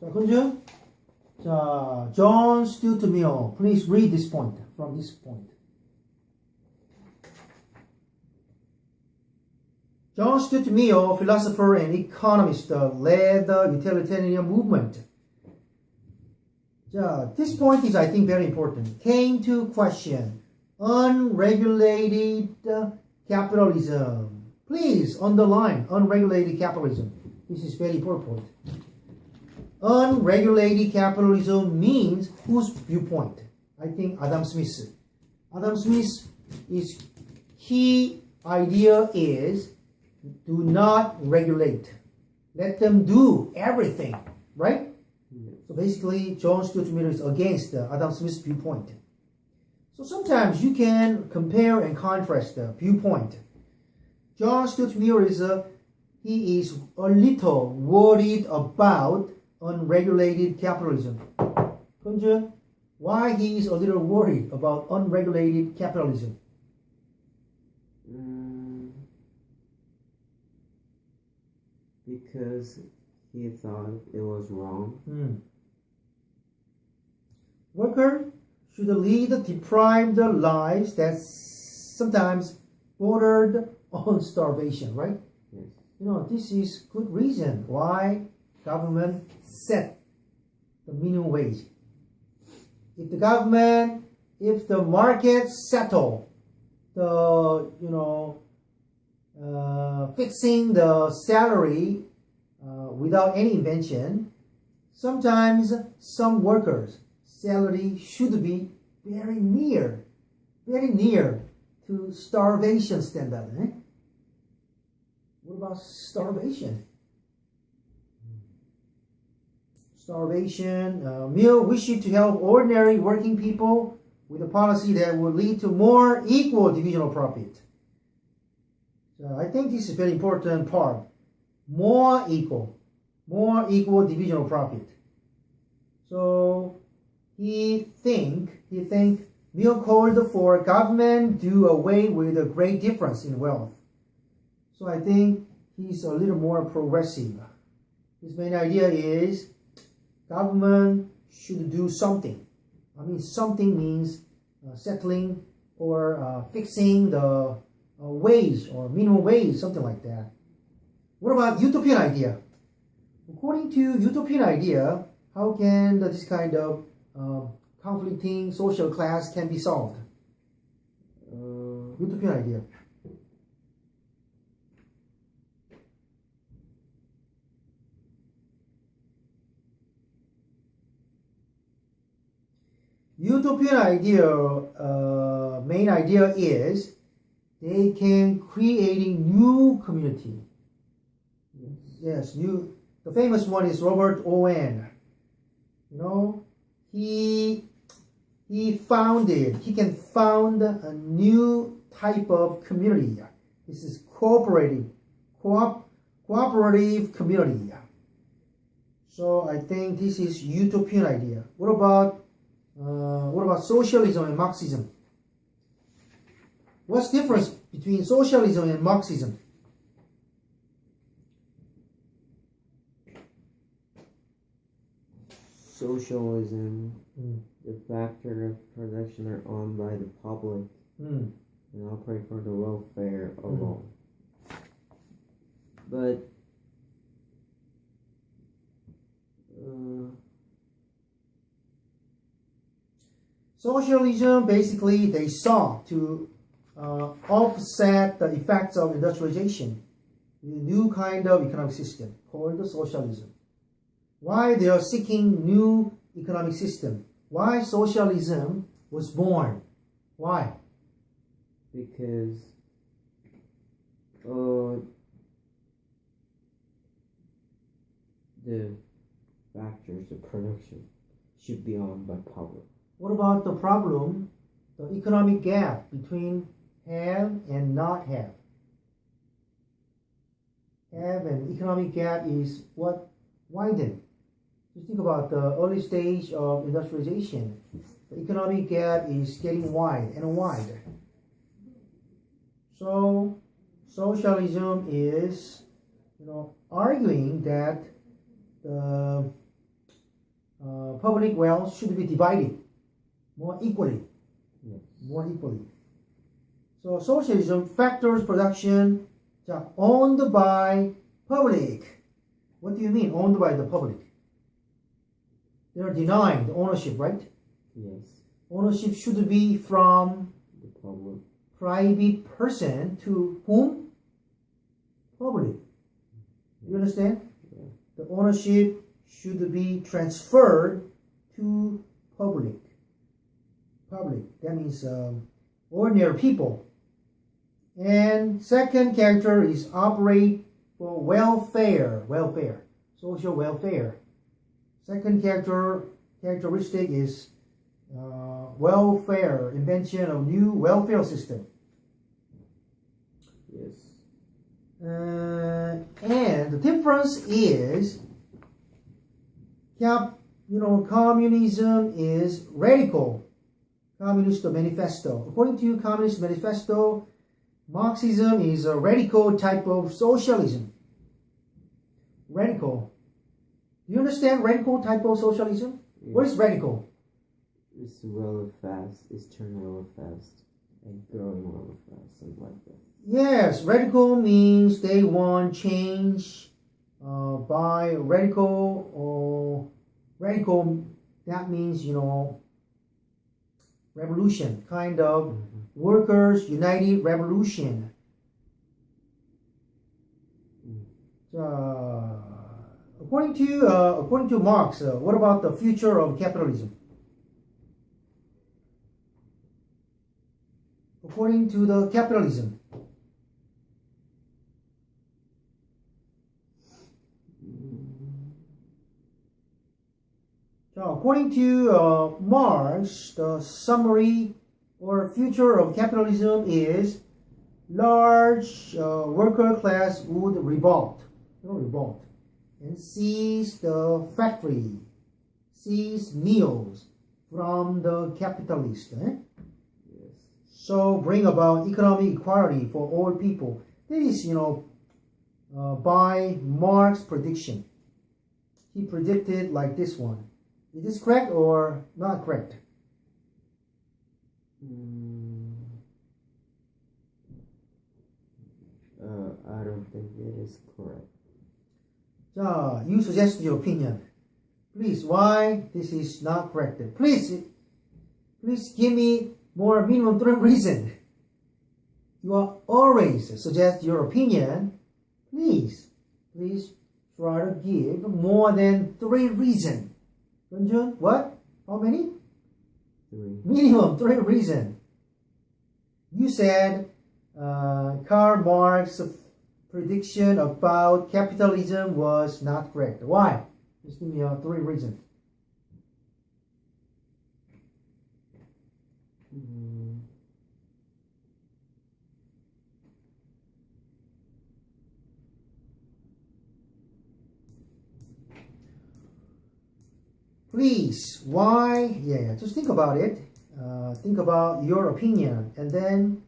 자, 근데 자, John Stuart Mill. Please read this point from this point. John Stuart Mill, philosopher and economist, led the utilitarian movement. This point is, I think, very important. Came to question unregulated capitalism. Please underline unregulated capitalism. This is very important. Unregulated capitalism means whose viewpoint? I think Adam Smith. Adam Smith's key idea is do not regulate. Let them do everything, right? So basically, John Stuart Mill is against Adam Smith's viewpoint. So sometimes you can compare and contrast the viewpoint. John Stuart Mill he is a little worried about unregulated capitalism. Why he is a little worried about unregulated capitalism? Because he thought it was wrong. Workers should lead deprived lives that sometimes bordered on starvation, right? Yes. You know, this is good reason why government set the minimum wage. If the market settle the, fixing the salary without any invention, sometimes some workers' salary should be very near to starvation standard. What about starvation? Mill wishes to help ordinary working people with a policy that would lead to more equal division of profit. So I think this is a very important part. More equal division of profit. So he think Mill called for government do away with a great difference in wealth. So I think he's a little more progressive. His main idea is government should do something. I mean, something means settling or fixing the wage or minimum wage, something like that. What about utopian idea? According to utopian idea, how can this kind of conflicting social class can be solved? Utopian idea. Utopian idea, main idea is they can creating new community. Yes, the famous one is Robert Owen. He can found a new type of community. This is cooperative community. So I think this is utopian idea. What about socialism and Marxism? What's the difference between socialism and Marxism? Socialism, the factor of production are owned by the public and operate for the welfare alone. But socialism, basically, they sought to offset the effects of industrialization with a new kind of economic system called the socialism. Why they are seeking new economic system? Why socialism was born? Why? Because the factors of production should be owned by public. What about the problem, the economic gap between have and not have? Have and economic gap is what widened. Just think about the early stage of industrialization. The economic gap is getting wide and wider. So socialism is, arguing that the public wealth should be divided more equally. Yes. More equally. So socialism factors production owned by public. What do you mean owned by the public? They are denying the ownership, right? Yes. Ownership should be from The public. private person to whom? Public. You understand? Yeah. The ownership should be transferred to public. Public. That means ordinary people. And second character is operate for welfare. Welfare. Social welfare. Second characteristic is welfare, invention of new welfare system. Yes. And the difference is, communism is radical. Communist Manifesto. According to Communist Manifesto, Marxism is a radical type of socialism. Radical. Do you understand radical type of socialism? Yeah. What is radical? It's really fast. It's turning really fast and growing really fast, something like that. Yes, radical means they want change by radical or radical. That means revolution, kind of workers united revolution. According to Marx, what about the future of capitalism? According to the capitalism. So according to Marx, the summary or future of capitalism is large worker class would revolt, and seize the factory, seize meals from the capitalist. Yes. So bring about economic equality for all people. This is, by Marx's prediction. He predicted like this one. Is this correct or not correct? I don't think it is correct. You suggest your opinion. Please, why this is not correct? Please give me more minimum 3 reasons. You are always suggest your opinion. Please try to give more than 3 reasons. Ranjan, what? How many? 3. Minimum 3 reasons. You said Karl Marx's prediction about capitalism was not correct. Why? Just give me 3 reasons. Please, why? Yeah, just think about it. Think about your opinion and then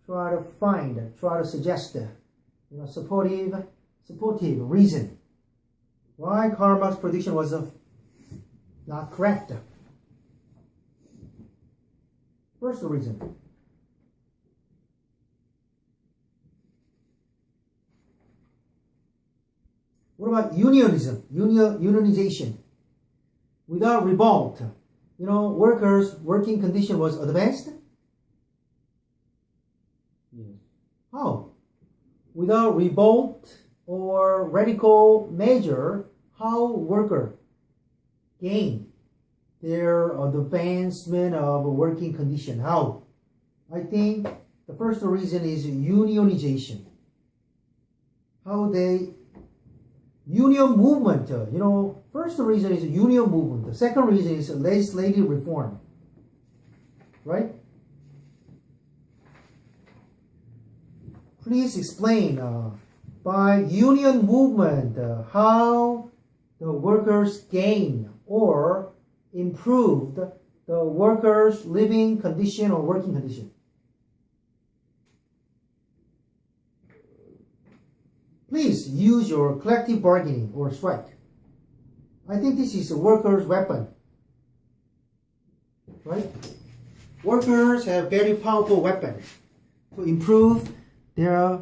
try to suggest supportive reason why Karl Marx's prediction was not correct. First reason. What about unionism? Unionization. Without revolt, workers' working condition was advanced? Yes. How? Without revolt or radical measure, how worker gain their advancement of working condition? How? I think the first reason is unionization. How they union movement, first reason is union movement. The second reason is legislative reform. Right? Please explain by union movement how the workers gain or improved the workers' living condition or working condition. Please use your collective bargaining or strike. I think this is a worker's weapon. Right? Workers have very powerful weapons to improve their